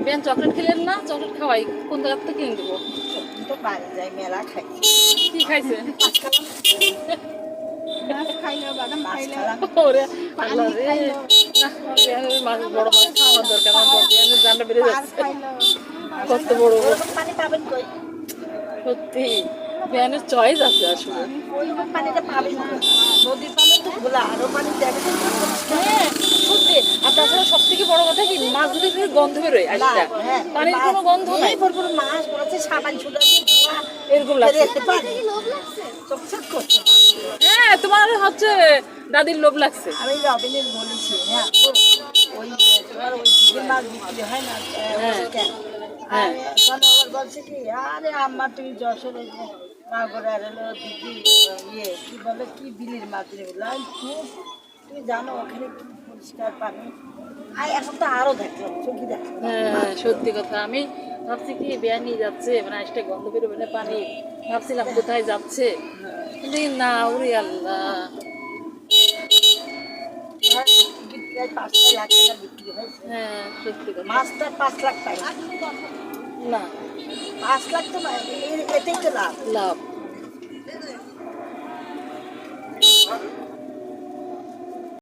Ben chocolate খেলেন না? Chocolate খাওয়াই, কোন জায়গার থেকে কিনে দেবো? তো বাইরে যাই মেলা খাই। কি খাইছে? মাছ খাইলো, বাদাম খাইলো, ওরে আল্লাহ পানি রে, খাইলো, না বেয়ানের মাছ, বড় মাছ খাওয়ার দরকার, আমার বেয়ানের জানটা বেড়ে পার যাচ্ছে। খাইলো। কত বড় বড়, ওরকম পানি পাবেন কই? সত্যি বেয়ানের চয়েস আছে আসলে। ওইরকম পানিটা পাবেন না। নদীর পানি তো ঘোলা, আরো পানি দেখেন তো পরিষ্কার। হ্যাঁ সত্যি। আর তাছাড়া সব থেকে বড় কথা কি, মাছগুলো একটু গন্ধ বেরোয় আসলে, হ্যাঁ, পানির কোনো গন্ধ নাই, এই বড় বড় মাছ বলছে সাবান ছুটা দিয়ে ধোয়া এরকম লাগছে। ফেলে পানি চকচক করছে মাছগুলো। হ্যাঁ তোমার হচ্ছে দাদির লোভ লাগছে। আমি রবিনের বলেছি, হ্যাঁ তো ওই তোমার ওই দিকের মাছ বিক্রি হয় না হ্যাঁ কেন? হ্যাঁ আমি তখন আবার বলছে কি, আরে আম্মা তুমি যশোরে মাগুরার হলো দিদি কি বলে কি বিলির মাছ দিয়ে বললাম তুমি জানো ওখানে কি পরিষ্কার পানি। আর এখন তো আরো দেখলাম চোখে দেখলাম। হ্যাঁ সত্যি কথা। আমি ভাবছি কি বেয়া নিয়ে যাচ্ছে, মানে আসতে গন্ধ বেরোবে না পানি, ভাবছিলাম কোথায় যাচ্ছে, কিন্তু না, ওরে আল্লাহ। আর টিকিট প্রায় 5-6 লাখ টাকা বিক্রি হয়েছে। হ্যাঁ সত্যি কথা। মাছটা 5 লাখ পাই না 5 লাখ তো নয়, এতেই তো লাভ। লাভ।